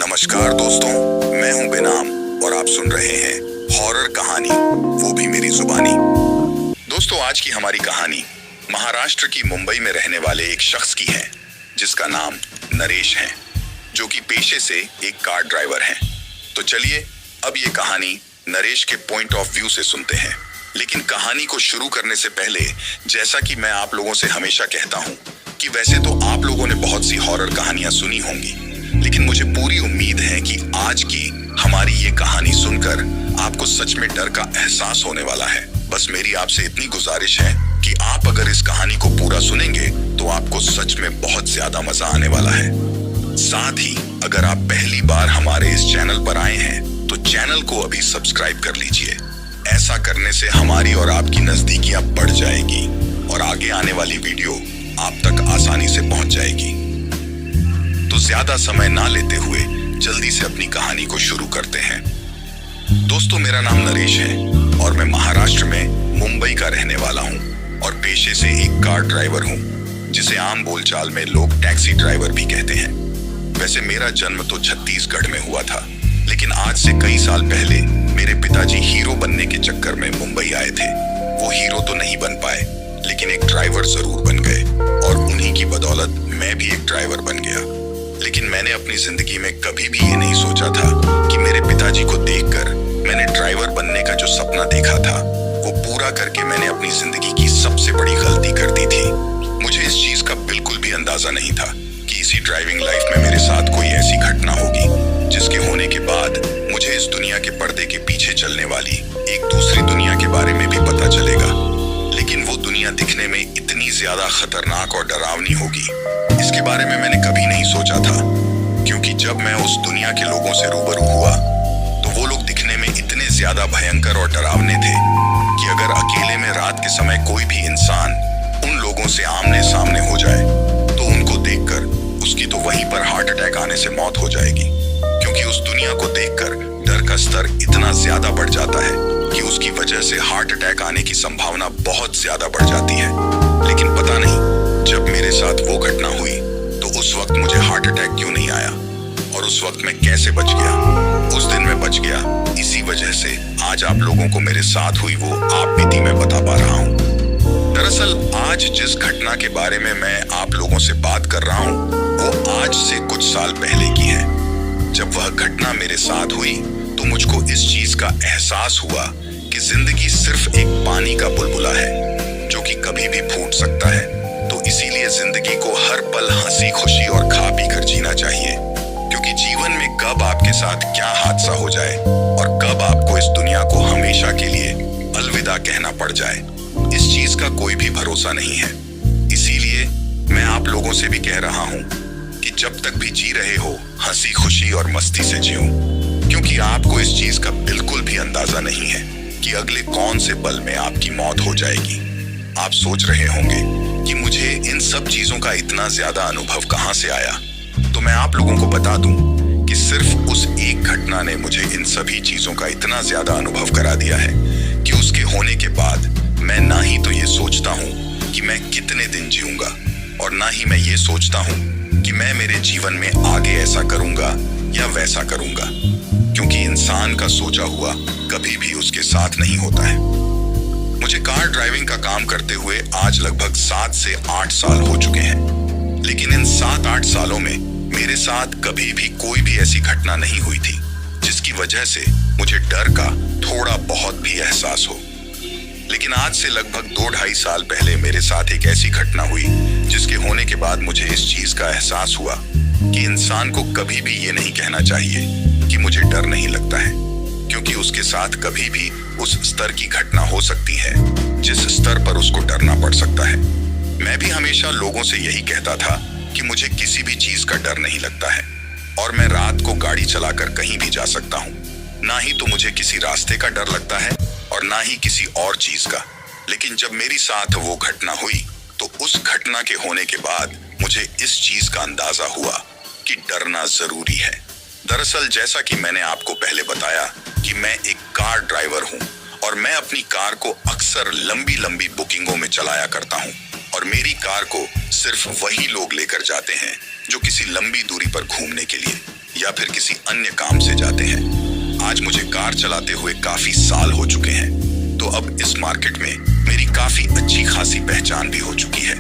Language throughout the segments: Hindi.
नमस्कार दोस्तों, मैं हूं बेनाम और आप सुन रहे हैं हॉरर कहानी, वो भी मेरी जुबानी। दोस्तों, आज की हमारी कहानी महाराष्ट्र की मुंबई में रहने वाले एक शख्स की है जिसका नाम नरेश है, जो कि पेशे से एक कार ड्राइवर हैं। तो चलिए अब ये कहानी नरेश के पॉइंट ऑफ व्यू से सुनते हैं। लेकिन कहानी को शुरू करने से पहले, जैसा कि मैं आप लोगों से हमेशा कहता हूं कि वैसे तो आप लोगों ने बहुत सी हॉरर कहानियां सुनी होंगी, लेकिन मुझे पूरी उम्मीद है कि आज की हमारी ये कहानी सुनकर आपको सच में डर का एहसास होने वाला है। बस मेरी आपसे इतनी गुजारिश है कि आप अगर इस कहानी को पूरा सुनेंगे तो आपको सच में बहुत ज्यादा मजा आने वाला है। साथ ही अगर आप पहली बार हमारे इस चैनल पर आए हैं तो चैनल को अभी सब्सक्राइब कर लीजिए। ऐसा करने से हमारी और आपकी नजदीकियां बढ़ जाएगी और आगे आने वाली वीडियो आप तक आसानी से पहुंच जाएगी। तो ज्यादा समय ना लेते हुए जल्दी से अपनी कहानी को शुरू करते हैं। दोस्तों, मेरा नाम नरेश है और मैं महाराष्ट्र में मुंबई का रहने वाला हूं और पेशे से एक कार ड्राइवर हूं, जिसे आम बोलचाल में लोग टैक्सी ड्राइवर भी कहते हैं। वैसे मेरा जन्म तो छत्तीसगढ़ में हुआ था, लेकिन आज से कई साल पहले मेरे पिताजी हीरो बनने के चक्कर में मुंबई आए थे। वो हीरो तो नहीं बन पाए, लेकिन एक ड्राइवर जरूर बन गए और उन्हीं की बदौलत मैं भी एक ड्राइवर बन गया। लेकिन मैंने अपनी जिंदगी में कभी भी ये नहीं सोचा था कि मेरे पिताजी को देखकर मैंने ड्राइवर बनने का जो सपना देखा था वो पूरा करके मैंने अपनी जिंदगी की सबसे बड़ी गलती कर दी थी। मुझे इस चीज का बिल्कुल भी अंदाजा नहीं था कि इसी ड्राइविंग लाइफ में मेरे साथ कोई ऐसी घटना होगी जिसके होने के बाद मुझे इस दुनिया के पर्दे के पीछे चलने वाली एक दूसरी दुनिया के बारे में भी पता चलेगा। लेकिन वो दुनिया दिखने में इतनी ज्यादा खतरनाक और डरावनी होगी, इसके बारे में मैंने कभी नहीं सोचा था। क्योंकि जब मैं उस दुनिया के लोगों से रूबरू हुआ तो वो लोग दिखने में इतने ज्यादा भयंकर और डरावने थे कि अगर अकेले में रात के समय कोई भी इंसान उन लोगों से आमने सामने हो जाए तो उनको देखकर उसकी तो वहीं पर हार्ट अटैक आने से मौत हो जाएगी। क्योंकि उस दुनिया को देखकर डर का स्तर इतना ज्यादा बढ़ जाता है कि उसकी वजह से हार्ट अटैक आने की संभावना बहुत ज्यादा बढ़ जाती है। लेकिन पता नहीं जब मेरे साथ वो घटना हुई तो उस वक्त मुझे हार्ट अटैक क्यों नहीं आया और उस वक्त मैं कैसे बच गया। उस दिन मैं बच गया, इसी वजह से आज आप लोगों को मेरे साथ हुई वो आप बीती मैं बता पा रहा हूँ। दरअसल आज जिस घटना के बारे में मैं आप लोगों से बात कर रहा हूँ वो आज से कुछ साल पहले की है। जब वह घटना मेरे साथ हुई तो मुझको इस चीज का एहसास हुआ कि जिंदगी सिर्फ एक पानी का बुलबुला है जो कि कभी भी फूट सकता है। तो इसीलिए जिंदगी को हर पल हंसी खुशी और खा पी कर जीना चाहिए, क्योंकि जीवन में कब आपके साथ क्या हादसा हो जाए और कब आपको इस दुनिया को हमेशा के लिए अलविदा कहना पड़ जाए, इस चीज का कोई भी भरोसा नहीं है। इसीलिए मैं आप लोगों से भी कह रहा हूँ कि जब तक भी जी रहे हो हंसी खुशी और मस्ती से जियो, क्योंकि आपको इस चीज का बिल्कुल भी अंदाजा नहीं है कि अगले कौन से पल में आपकी मौत हो जाएगी। आप सोच रहे होंगे कि मुझे इन सब चीजों का इतना ज्यादा अनुभव कहां से आया, तो मैं आप लोगों को बता दूं कि सिर्फ उस एक घटना ने मुझे इन सभी चीजों का इतना ज्यादा अनुभव करा दिया है कि उसके होने के बाद मैं ना ही तो ये सोचता हूं कि मैं कितने दिन जीऊंगा और ना ही मैं ये सोचता हूं कि मैं मेरे जीवन में आगे ऐसा करूंगा या वैसा करूंगा, क्योंकि इंसान का सोचा हुआ कभी भी उसके साथ नहीं होता है। मुझे कार ड्राइविंग का काम करते हुए आज लगभग 7 से 8 साल हो चुके हैं, लेकिन इन 7-8 सालों में मेरे साथ कभी भी कोई भी ऐसी घटना नहीं हुई थी जिसकी वजह से मुझे डर का थोड़ा बहुत भी एहसास हो। लेकिन आज से लगभग 2-2.5 साल पहले मेरे साथ एक ऐसी घटना हुई जिसके होने के बाद मुझे इस चीज का एहसास हुआ कि इंसान को कभी भी ये नहीं कहना चाहिए कि मुझे डर नहीं लगता है, क्योंकि उसके साथ कभी भी उस स्तर की घटना हो सकती है जिस स्तर पर उसको डरना पड़ सकता है। मैं भी हमेशा लोगों से यही कहता था कि मुझे किसी भी चीज का डर नहीं लगता है और मैं रात को गाड़ी चलाकर कहीं भी जा सकता हूँ। ना ही तो मुझे किसी रास्ते का डर लगता है और ना ही किसी और चीज का। लेकिन जब मेरी साथ वो घटना हुई तो उस घटना के होने के बाद मुझे इस चीज का अंदाजा हुआ कि डरना जरूरी है। दरअसल जैसा कि मैंने आपको पहले बताया कि मैं एक कार ड्राइवर हूँ और मैं अपनी कार को अक्सर लंबी लंबी बुकिंगों में चलाया करता हूँ और मेरी कार को सिर्फ वही लोग लेकर जाते हैं जो किसी लंबी दूरी पर घूमने के लिए या फिर किसी अन्य काम से जाते हैं। आज मुझे कार चलाते हुए काफी साल हो चुके हैं, तो अब इस मार्केट में मेरी काफी अच्छी खासी पहचान भी हो चुकी है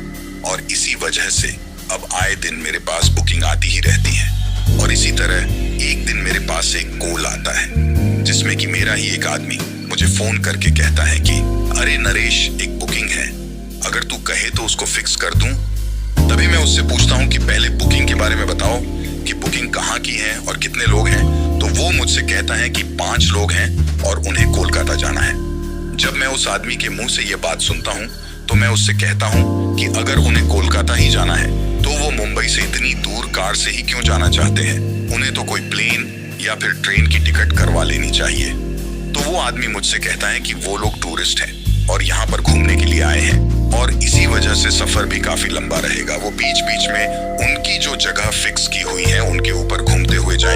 और इसी वजह से अब आए दिन मेरे पास बुकिंग आती ही रहती है। और इसी तरह एक दिन मेरे पास एक कॉल आता है जिसमें कि मेरा ही एक आदमी मुझे फोन करके कहता है कि अरे नरेश, एक बुकिंग है, अगर तू कहे तो उसको फिक्स कर दूं। तभी मैं उससे पूछता हूं कि पहले बुकिंग के बारे में बताओ कि बुकिंग कहाँ की है और कितने लोग हैं। तो वो मुझसे कहता है कि 5 लोग हैं और उन्हें कोलकाता जाना है। जब मैं उस आदमी के मुंह से ये बात सुनता हूँ तो मैं उससे कहता हूँ कि अगर उन्हें कोलकाता ही जाना है तो वो मुंबई से इतनी दूर कार से ही क्यों जाना चाहते हैं, उन्हें तो कोई प्लेन या फिर ट्रेन की टिकट करवा लेनी चाहिए। तो वो आदमी मुझसे कहता है कि वो लोग टूरिस्ट हैं और यहाँ पर घूमने के लिए आए हैं और इसी वजह से सफर भी काफी लंबा रहेगा। वो बीच बीच में उनकी जो जगह फिक्स की हुई है उनके ऊपर घूमते हुए जाएंगे।